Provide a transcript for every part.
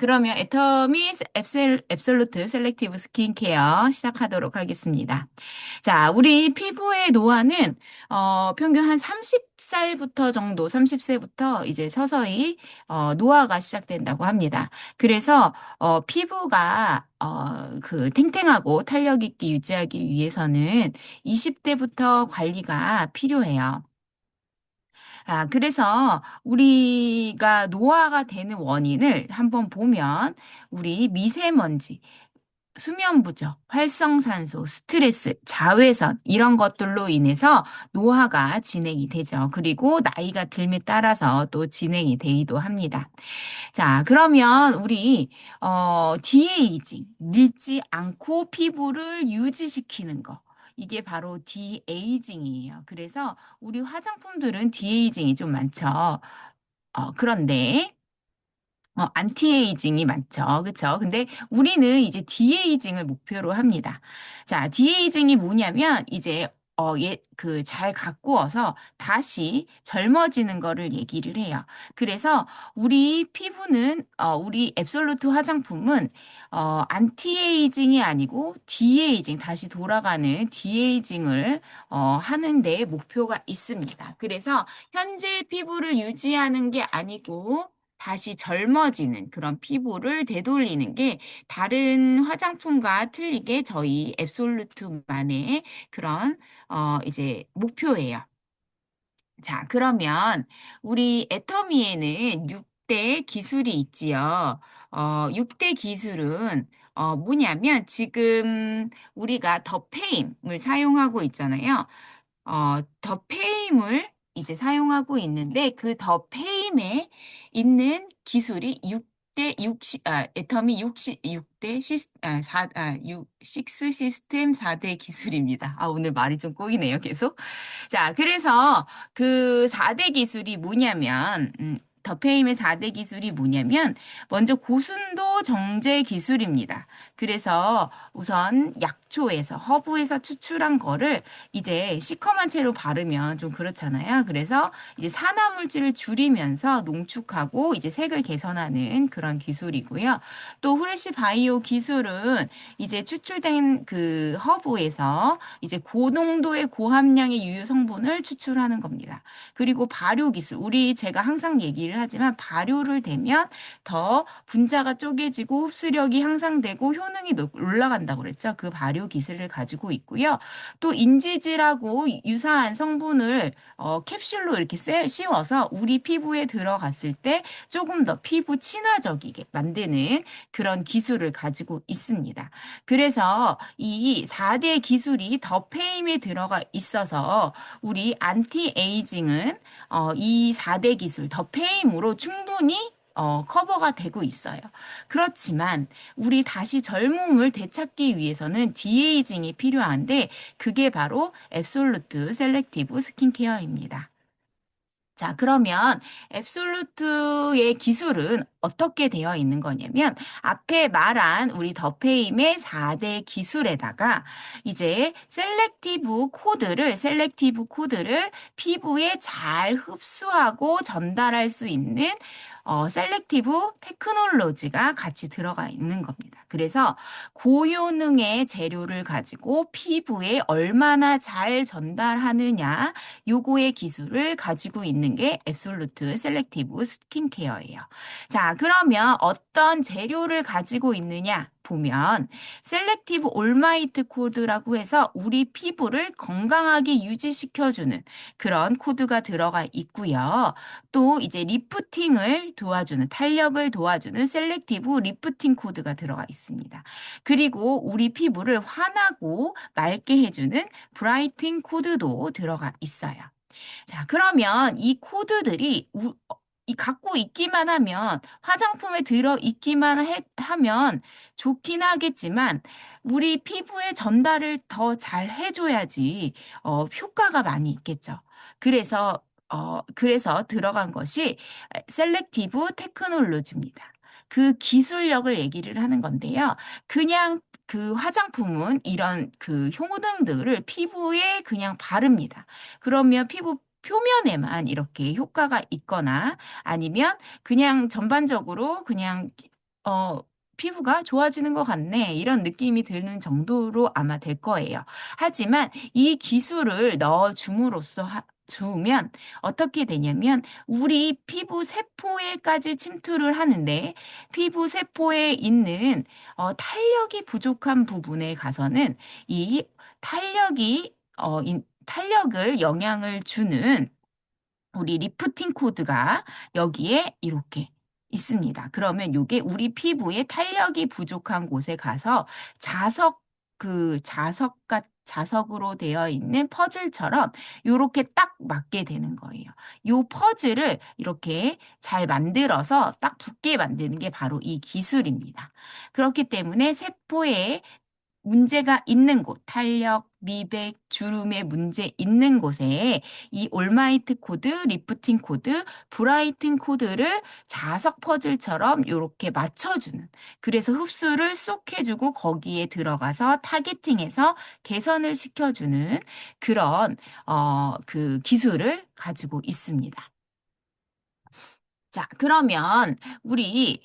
그러면 애터미 앱솔루트 셀렉티브 스킨케어 시작하도록 하겠습니다. 자, 우리 피부의 노화는 평균 한 30살부터 정도, 30세부터 이제 서서히 노화가 시작된다고 합니다. 그래서 피부가 그 탱탱하고 탄력 있게 유지하기 위해서는 20대부터 관리가 필요해요. 그래서 우리가 노화가 되는 원인을 한번 보면 우리 미세먼지, 수면 부족, 활성산소, 스트레스, 자외선 이런 것들로 인해서 노화가 진행이 되죠. 그리고 나이가 들에 따라서 또 진행이 되기도 합니다. 자, 그러면 우리 디에이징, 늙지 않고 피부를 유지시키는 거. 이게 바로 디에이징이에요. 그래서 우리 화장품들은 디에이징이 좀 많죠. 그런데 안티에이징이 많죠. 그쵸? 근데 우리는 이제 디에이징을 목표로 합니다. 자, 디에이징이 뭐냐면 이제 잘 가꾸어서 다시 젊어지는 거를 얘기를 해요. 그래서 우리 피부는, 우리 앱솔루트 화장품은, 안티에이징이 아니고 디에이징, 다시 돌아가는 디에이징을, 하는데 목표가 있습니다. 그래서 현재 피부를 유지하는 게 아니고, 다시 젊어지는 그런 피부를 되돌리는 게 다른 화장품과 틀리게 저희 앱솔루트만의 그런 이제 목표예요. 자, 그러면 우리 애터미에는 6대 기술이 있지요. 6대 기술은 뭐냐면 지금 우리가 더페임을 사용하고 있잖아요. 더 페임을 이제 사용하고 있는데 그 더 페임에 있는 기술이 6대 60 애터미 6대 시스 아, 4 6 6 시스템 4대 기술입니다. 오늘 말이 좀 꼬이네요, 계속. 자, 그래서 그 4대 기술이 뭐냐면 더페임의 4대 기술이 뭐냐면 먼저 고순도 정제 기술입니다. 그래서 우선 약초에서 허브에서 추출한 거를 이제 시커먼 채로 바르면 좀 그렇잖아요. 그래서 이제 산화 물질을 줄이면서 농축하고 이제 색을 개선하는 그런 기술이고요. 또 후레쉬 바이오 기술은 이제 추출된 그 허브에서 이제 고농도의 고함량의 유효 성분을 추출하는 겁니다. 그리고 발효 기술, 우리 제가 항상 얘기를 하지만 발효를 되면 더 분자가 쪼개지고 흡수력이 향상되고 효능이 올라간다고 그랬죠. 그 발효 기술을 가지고 있고요. 또 인지질하고 유사한 성분을 캡슐로 이렇게 씌워서 우리 피부에 들어갔을 때 조금 더 피부 친화적이게 만드는 그런 기술을 가지고 있습니다. 그래서 이 4대 기술이 더 페임에 들어가 있어서 우리 안티에이징은 이 4대 기술 더 페임으로 충분히 커버가 되고 있어요. 그렇지만 우리 다시 젊음을 되찾기 위해서는 디에이징이 필요한데 그게 바로 앱솔루트 셀렉티브 스킨케어입니다. 자, 그러면 앱솔루트의 기술은 어떻게 되어 있는 거냐면 앞에 말한 우리 더페임의 4대 기술에다가 이제 셀렉티브 코드를 피부에 잘 흡수하고 전달할 수 있는 셀렉티브 테크놀로지가 같이 들어가 있는 겁니다. 그래서 고효능의 재료를 가지고 피부에 얼마나 잘 전달하느냐 요거의 기술을 가지고 있는 게 앱솔루트 셀렉티브 스킨케어예요. 자, 그러면 어떤 재료를 가지고 있느냐 보면 셀렉티브 올마이트 코드라고 해서 우리 피부를 건강하게 유지시켜주는 그런 코드가 들어가 있고요. 또 이제 리프팅을 도와주는 탄력을 도와주는 셀렉티브 리프팅 코드가 들어가 있습니다. 그리고 우리 피부를 환하고 맑게 해주는 브라이팅 코드도 들어가 있어요. 자, 그러면 이 코드들이 이 갖고 있기만 하면 화장품에 들어 있기만 하면 좋긴 하겠지만 우리 피부에 전달을 더 잘 해줘야지 효과가 많이 있겠죠. 그래서 들어간 것이 셀렉티브 테크놀로지입니다. 그 기술력을 얘기를 하는 건데요. 그냥 그 화장품은 이런 그 효능들을 피부에 그냥 바릅니다. 그러면 피부 표면에만 이렇게 효과가 있거나 아니면 그냥 전반적으로 그냥 어, 피부가 좋아지는 것 같네. 이런 느낌이 드는 정도로 아마 될 거예요. 하지만 이 기술을 넣어줌으로써 주면 어떻게 되냐면 우리 피부 세포에까지 침투를 하는데 피부 세포에 있는 탄력이 부족한 부분에 가서는 이 탄력을 영향을 주는 우리 리프팅 코드가 여기에 이렇게 있습니다. 그러면 이게 우리 피부에 탄력이 부족한 곳에 가서 자석으로 되어 있는 퍼즐처럼 이렇게 딱 맞게 되는 거예요. 이 퍼즐을 이렇게 잘 만들어서 딱 붙게 만드는 게 바로 이 기술입니다. 그렇기 때문에 세포에 문제가 있는 곳, 탄력, 미백, 주름의 문제 있는 곳에 이 올마이트 코드, 리프팅 코드, 브라이튼 코드를 자석 퍼즐처럼 이렇게 맞춰주는. 그래서 흡수를 쏙 해주고 거기에 들어가서 타겟팅해서 개선을 시켜주는 그런 그 기술을 가지고 있습니다. 자, 그러면 우리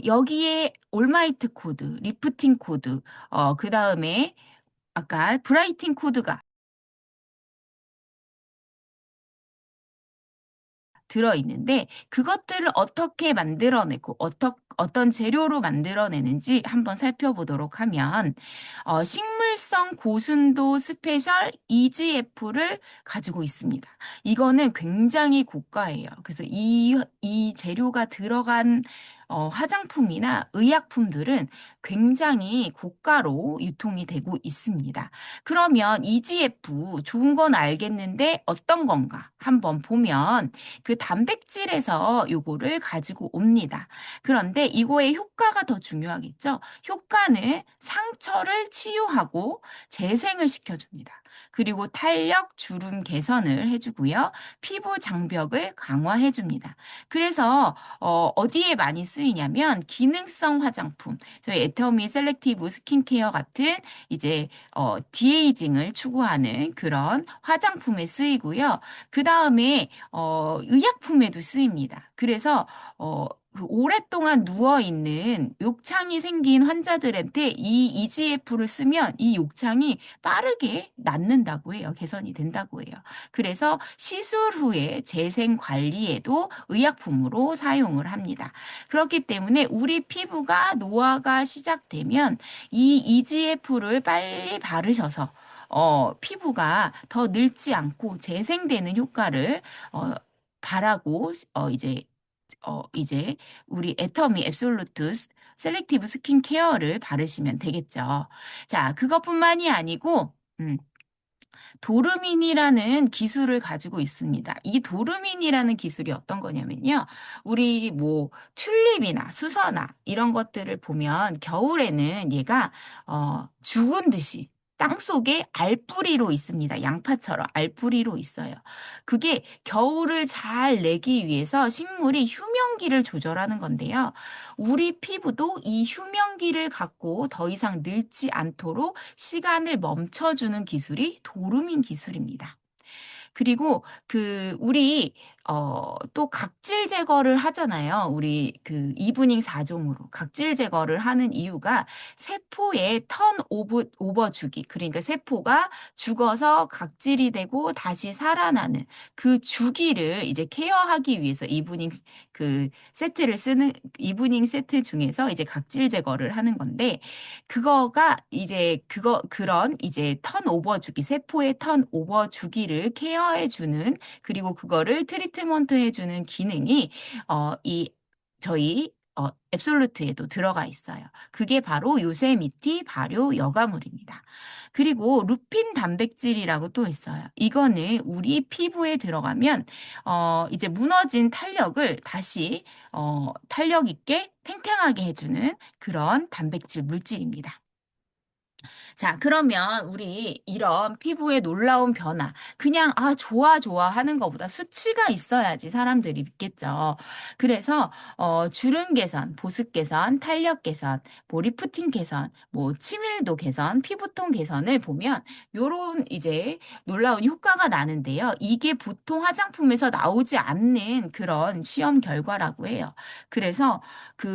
여기에 올마이트 코드, 리프팅 코드, 그다음에 아까 브라이팅 코드가 들어있는데 그것들을 어떻게 만들어내고 어떤 재료로 만들어내는지 한번 살펴보도록 하면 식물성 고순도 스페셜 EGF를 가지고 있습니다. 이거는 굉장히 고가예요. 그래서 이 재료가 들어간 화장품이나 의약품들은 굉장히 고가로 유통이 되고 있습니다. 그러면 EGF 좋은 건 알겠는데 어떤 건가 한번 보면 그 단백질에서 요거를 가지고 옵니다. 그런데 이거의 효과가 더 중요하겠죠? 효과는 상처를 치유하고 재생을 시켜줍니다. 그리고 탄력, 주름 개선을 해주고요. 피부 장벽을 강화해줍니다. 그래서 어디에 많이 쓰이냐면 기능성 화장품, 저희 애터미 셀렉티브 스킨케어 같은 이제 디에이징을 추구하는 그런 화장품에 쓰이고요. 그 다음에 의약품에도 쓰입니다. 그래서 그 오랫동안 누워있는 욕창이 생긴 환자들한테 이 EGF를 쓰면 이 욕창이 빠르게 낫는다고 해요. 개선이 된다고 해요. 그래서 시술 후에 재생 관리에도 의약품으로 사용을 합니다. 그렇기 때문에 우리 피부가 노화가 시작되면 이 EGF를 빨리 바르셔서 피부가 더 늙지 않고 재생되는 효과를 바라고 이제 우리 애터미 앱솔루트 셀렉티브 스킨케어를 바르시면 되겠죠. 자, 그것뿐만이 아니고 도르민이라는 기술을 가지고 있습니다. 이 도르민이라는 기술이 어떤 거냐면요. 우리 뭐 튤립이나 수서나 이런 것들을 보면 겨울에는 얘가 죽은 듯이 땅속에 알뿌리로 있습니다. 양파처럼 알뿌리로 있어요. 그게 겨울을 잘 내기 위해서 식물이 휴면기를 조절하는 건데요. 우리 피부도 이 휴면기를 갖고 더 이상 늙지 않도록 시간을 멈춰주는 기술이 도루민 기술입니다. 그리고 우리 또 각질 제거를 하잖아요. 우리 그 이브닝 4종으로 각질 제거를 하는 이유가 세포의 오버 주기. 그러니까 세포가 죽어서 각질이 되고 다시 살아나는 그 주기를 이제 케어하기 위해서 이브닝 세트 중에서 이제 각질 제거를 하는 건데 그거가 이제 그런 이제 턴오버 주기, 세포의 턴오버 주기를 케어해 주는 그리고 그거를 트리트먼트 해 주는 기능이 이 저희 앱솔루트에도 들어가 있어요. 그게 바로 요세미티 발효 여과물입니다. 그리고 루핀 단백질이라고 또 있어요. 이거는 우리 피부에 들어가면 이제 무너진 탄력을 다시 탄력 있게 탱탱하게 해주는 그런 단백질 물질입니다. 자, 그러면 우리 이런 피부의 놀라운 변화, 그냥, 좋아, 좋아 하는 것보다 수치가 있어야지 사람들이 믿겠죠. 그래서, 주름 개선, 보습 개선, 탄력 개선, 뭐, 리프팅 개선, 뭐, 치밀도 개선, 피부톤 개선을 보면, 요런 이제 놀라운 효과가 나는데요. 이게 보통 화장품에서 나오지 않는 그런 시험 결과라고 해요. 그래서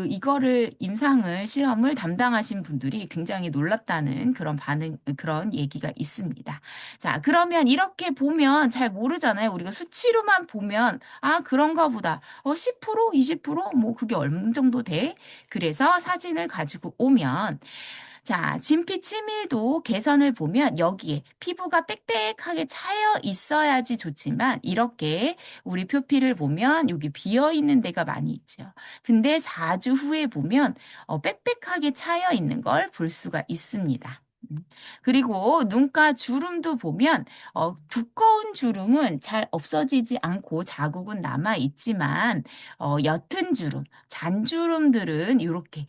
이거를 임상을 시험을 담당하신 분들이 굉장히 놀랐다는 그런 얘기가 있습니다. 자, 그러면 이렇게 보면 잘 모르잖아요. 우리가 수치로만 보면 그런가 보다. 10%, 20%뭐 그게 어느 정도 돼? 그래서 사진을 가지고 오면 자, 진피 치밀도 개선을 보면 여기에 피부가 빽빽하게 차여 있어야지 좋지만 이렇게 우리 표피를 보면 여기 비어 있는 데가 많이 있죠. 근데 4주 후에 보면 빽빽하게 차여 있는 걸 볼 수가 있습니다. 음. 그리고 눈가 주름도 보면 두꺼운 주름은 잘 없어지지 않고 자국은 남아 있지만 옅은 주름, 잔주름들은 이렇게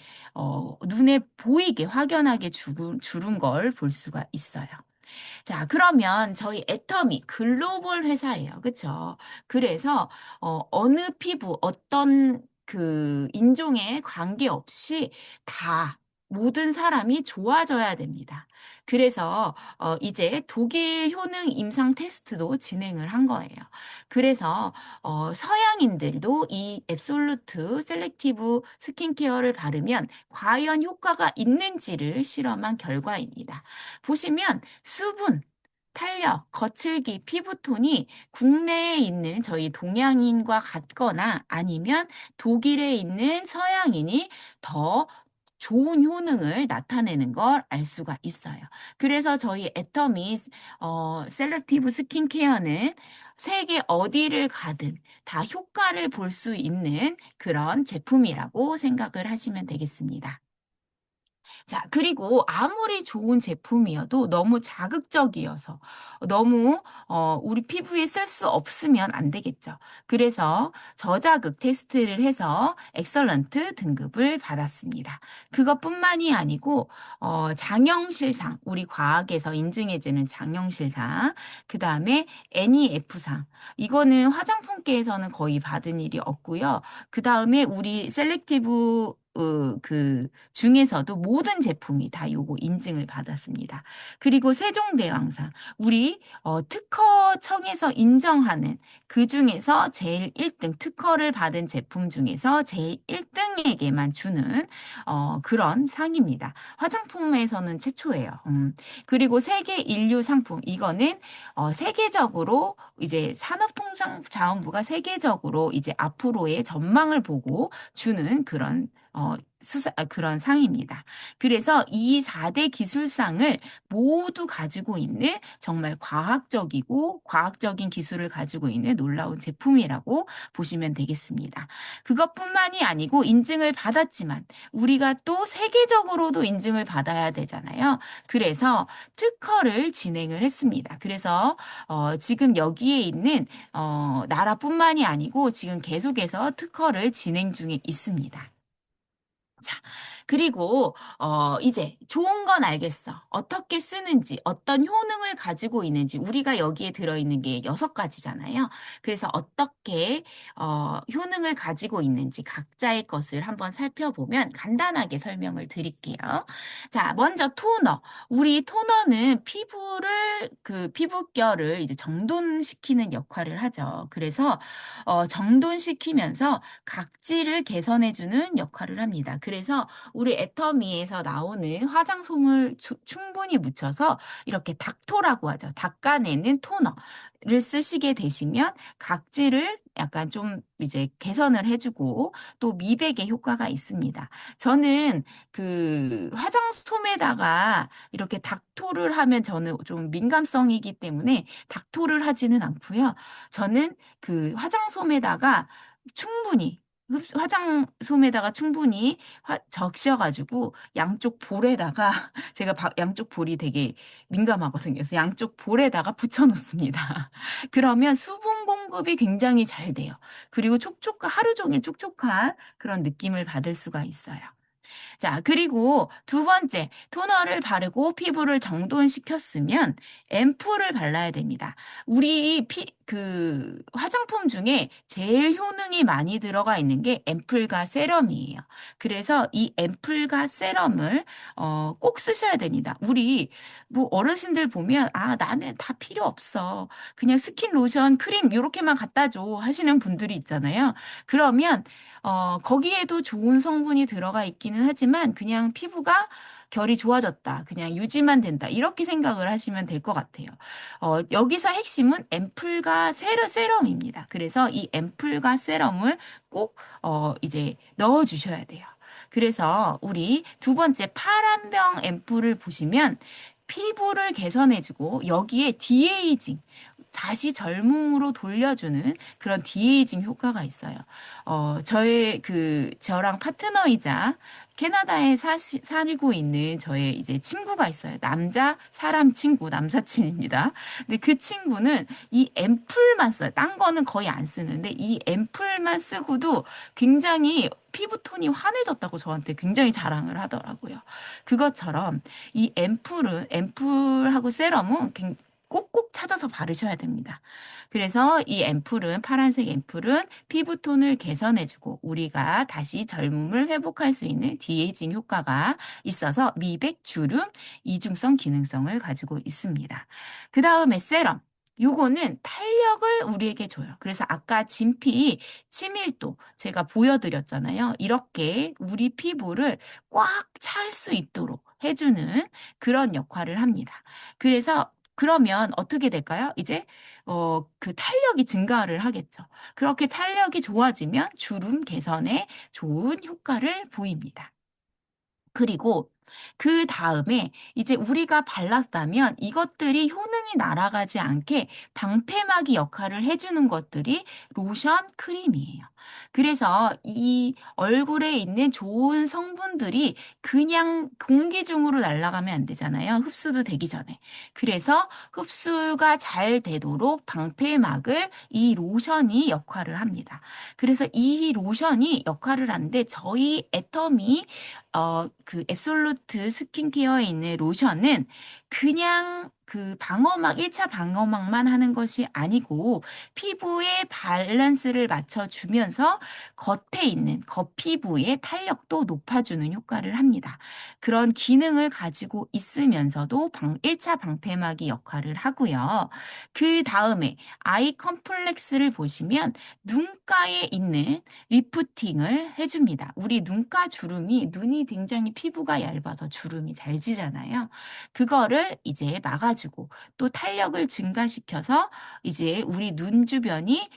눈에 보이게 확연하게 주른 걸 볼 수가 있어요. 자, 그러면 저희 애터미 글로벌 회사예요. 그쵸? 그래서 어느 피부, 어떤 인종에 관계없이 다 모든 사람이 좋아져야 됩니다. 그래서 이제 독일 효능 임상 테스트도 진행을 한 거예요. 그래서 서양인들도 이 앱솔루트 셀렉티브 스킨케어를 바르면 과연 효과가 있는지를 실험한 결과입니다. 보시면 수분, 탄력, 거칠기, 피부톤이 국내에 있는 저희 동양인과 같거나 아니면 독일에 있는 서양인이 더 좋은 효능을 나타내는 걸 알 수가 있어요. 그래서 저희 애터미 셀렉티브 스킨케어는 세계 어디를 가든 다 효과를 볼 수 있는 그런 제품이라고 생각을 하시면 되겠습니다. 자, 그리고 아무리 좋은 제품이어도 너무 자극적이어서 너무 우리 피부에 쓸 수 없으면 안 되겠죠. 그래서 저자극 테스트를 해서 엑설런트 등급을 받았습니다. 그것뿐만이 아니고 장영실상, 우리 과학에서 인증해주는 장영실상, 그 다음에 NEF상, 이거는 화장품계에서는 거의 받은 일이 없고요. 그 다음에 우리 셀렉티브 중에서도 모든 제품이 다 요거 인증을 받았습니다. 그리고 세종대왕상, 우리 특허청에서 인정하는 그 중에서 제일 1등, 특허를 받은 제품 중에서 제일 1등에게만 주는 그런 상입니다. 화장품에서는 최초예요. 그리고 세계 인류 상품, 이거는 세계적으로 이제 산업통상자원부가 세계적으로 이제 앞으로의 전망을 보고 주는 그런 상입니다. 그래서 이 4대 기술상을 모두 가지고 있는 정말 과학적인 기술을 가지고 있는 놀라운 제품이라고 보시면 되겠습니다. 그것뿐만이 아니고 인증을 받았지만 우리가 또 세계적으로도 인증을 받아야 되잖아요. 그래서 특허를 진행을 했습니다. 그래서 지금 여기에 있는 나라뿐만이 아니고 지금 계속해서 특허를 진행 중에 있습니다. 자, 그리고, 이제 좋은 건 알겠어. 어떻게 쓰는지, 어떤 효능을 가지고 있는지, 우리가 여기에 들어있는 게 6가지잖아요. 그래서 어떻게, 효능을 가지고 있는지 각자의 것을 한번 살펴보면 간단하게 설명을 드릴게요. 자, 먼저 토너. 우리 토너는 피부결을 이제 정돈시키는 역할을 하죠. 그래서, 정돈시키면서 각질을 개선해주는 역할을 합니다. 그래서 우리 애터미에서 나오는 화장솜을 충분히 묻혀서 이렇게 닥토라고 하죠. 닦아내는 토너를 쓰시게 되시면 각질을 약간 좀 이제 개선을 해주고 또 미백의 효과가 있습니다. 저는 화장솜에다가 이렇게 닥토를 하면 저는 좀 민감성이기 때문에 닥토를 하지는 않고요. 저는 화장솜에다가 충분히 화장솜에다가 충분히 적셔가지고 양쪽 볼에다가 제가 양쪽 볼이 되게 민감하거든요. 그래서 양쪽 볼에다가 붙여놓습니다. 그러면 수분 공급이 굉장히 잘 돼요. 그리고 하루 종일 촉촉한 그런 느낌을 받을 수가 있어요. 자, 그리고 두 번째, 토너를 바르고 피부를 정돈시켰으면 앰플을 발라야 됩니다. 우리 화장품 중에 제일 효능이 많이 들어가 있는 게 앰플과 세럼이에요. 그래서 이 앰플과 세럼을 꼭 쓰셔야 됩니다. 우리 뭐 어르신들 보면 아, 나는 다 필요 없어. 그냥 스킨 로션, 크림 요렇게만 갖다 줘 하시는 분들이 있잖아요. 그러면 거기에도 좋은 성분이 들어가 있기는 하지만 그냥 피부가 결이 좋아졌다. 그냥 유지만 된다. 이렇게 생각을 하시면 될 것 같아요. 여기서 핵심은 앰플과 세럼입니다. 그래서 이 앰플과 세럼을 꼭, 이제 넣어 주셔야 돼요. 그래서 우리 두 번째 파란병 앰플을 보시면 피부를 개선해주고 여기에 디에이징, 다시 젊음으로 돌려주는 그런 디에이징 효과가 있어요. 저랑 파트너이자 캐나다에 살고 있는 저의 이제 친구가 있어요. 사람 친구, 남사친입니다. 근데 그 친구는 이 앰플만 써요. 딴 거는 거의 안 쓰는데 이 앰플만 쓰고도 굉장히 피부톤이 환해졌다고 저한테 굉장히 자랑을 하더라고요. 그것처럼 이 앰플하고 세럼은 꼭꼭 찾아서 바르셔야 됩니다. 그래서 이 파란색 앰플은 피부톤을 개선해주고 우리가 다시 젊음을 회복할 수 있는 디에이징 효과가 있어서 미백, 주름, 이중성 기능성을 가지고 있습니다. 그 다음에 세럼. 요거는 탄력을 우리에게 줘요. 그래서 아까 진피 치밀도 제가 보여드렸잖아요. 이렇게 우리 피부를 꽉 찰 수 있도록 해주는 그런 역할을 합니다. 그러면 어떻게 될까요? 이제 그 탄력이 증가를 하겠죠. 그렇게 탄력이 좋아지면 주름 개선에 좋은 효과를 보입니다. 그리고 그 다음에 이제 우리가 발랐다면 이것들이 효능이 날아가지 않게 방패막이 역할을 해주는 것들이 로션, 크림이에요. 그래서 이 얼굴에 있는 좋은 성분들이 그냥 공기 중으로 날아가면 안 되잖아요. 흡수도 되기 전에. 그래서 흡수가 잘 되도록 방패막을 이 로션이 역할을 합니다. 그래서 이 로션이 역할을 하는데 저희 애터미 그 앱솔루트 스킨케어에 있는 로션은 그냥 그 방어막, 1차 방어막만 하는 것이 아니고 피부의 밸런스를 맞춰주면서 겉에 있는 겉피부의 탄력도 높아주는 효과를 합니다. 그런 기능을 가지고 있으면서도 1차 방패막이 역할을 하고요. 그 다음에 아이 컴플렉스를 보시면 눈가에 있는 리프팅을 해줍니다. 우리 눈가 주름이 눈이 굉장히 피부가 얇아서 주름이 잘 지잖아요. 그거를 이제 막아주고 또 탄력을 증가시켜서 이제 우리 눈 주변이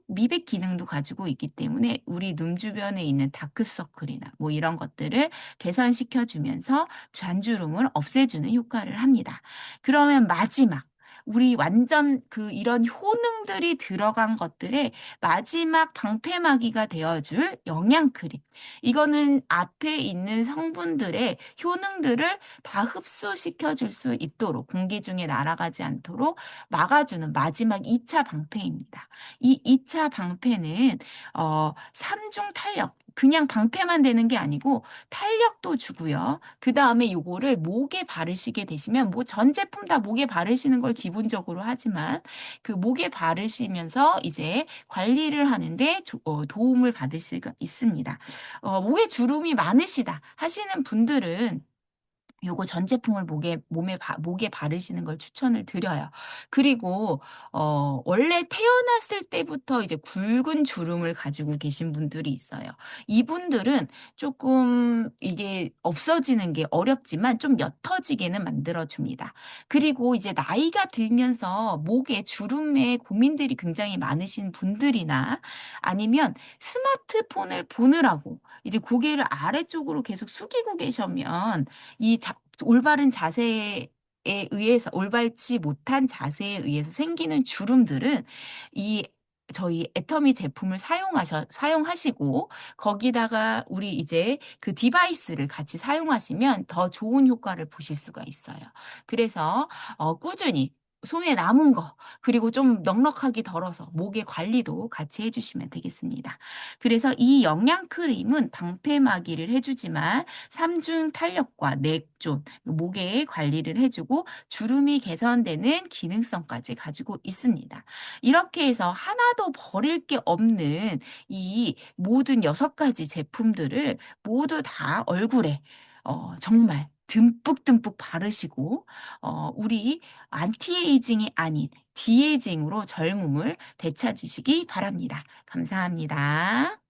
미백 기능도 가지고 있기 때문에 우리 눈 주변에 있는 다크서클이나 뭐 이런 것들을 개선시켜주면서 잔주름을 없애주는 효과를 합니다. 그러면 마지막 우리 완전 이런 효능들이 들어간 것들의 마지막 방패막이가 되어줄 영양크림. 이거는 앞에 있는 성분들의 효능들을 다 흡수시켜줄 수 있도록 공기 중에 날아가지 않도록 막아주는 마지막 2차 방패입니다. 이 2차 방패는 3중 탄력. 그냥 방패만 되는 게 아니고 탄력도 주고요. 그 다음에 요거를 목에 바르시게 되시면 뭐 전 제품 다 목에 바르시는 걸 기본적으로 하지만 그 목에 바르시면서 이제 관리를 하는데 도움을 받을 수가 있습니다. 목에 주름이 많으시다 하시는 분들은 요거 전 제품을 목에 바르시는 걸 추천을 드려요. 그리고, 원래 태어났을 때부터 이제 굵은 주름을 가지고 계신 분들이 있어요. 이분들은 조금 이게 없어지는 게 어렵지만 좀 옅어지게는 만들어줍니다. 그리고 이제 나이가 들면서 목에 주름에 고민들이 굉장히 많으신 분들이나 아니면 스마트폰을 보느라고 이제 고개를 아래쪽으로 계속 숙이고 계시면 올바른 자세에 의해서, 올바르지 못한 자세에 의해서 생기는 주름들은 이 저희 애터미 제품을 사용하시고, 거기다가 우리 이제 그 디바이스를 같이 사용하시면 더 좋은 효과를 보실 수가 있어요. 그래서, 꾸준히 손에 남은 거, 그리고 좀 넉넉하게 덜어서 목의 관리도 같이 해주시면 되겠습니다. 그래서 이 영양 크림은 방패막이를 해주지만 삼중 탄력과 넥존, 목의 관리를 해주고 주름이 개선되는 기능성까지 가지고 있습니다. 이렇게 해서 하나도 버릴 게 없는 이 모든 6가지 제품들을 모두 다 얼굴에 정말 듬뿍듬뿍 바르시고 우리 안티에이징이 아닌 디에이징으로 젊음을 되찾으시기 바랍니다. 감사합니다.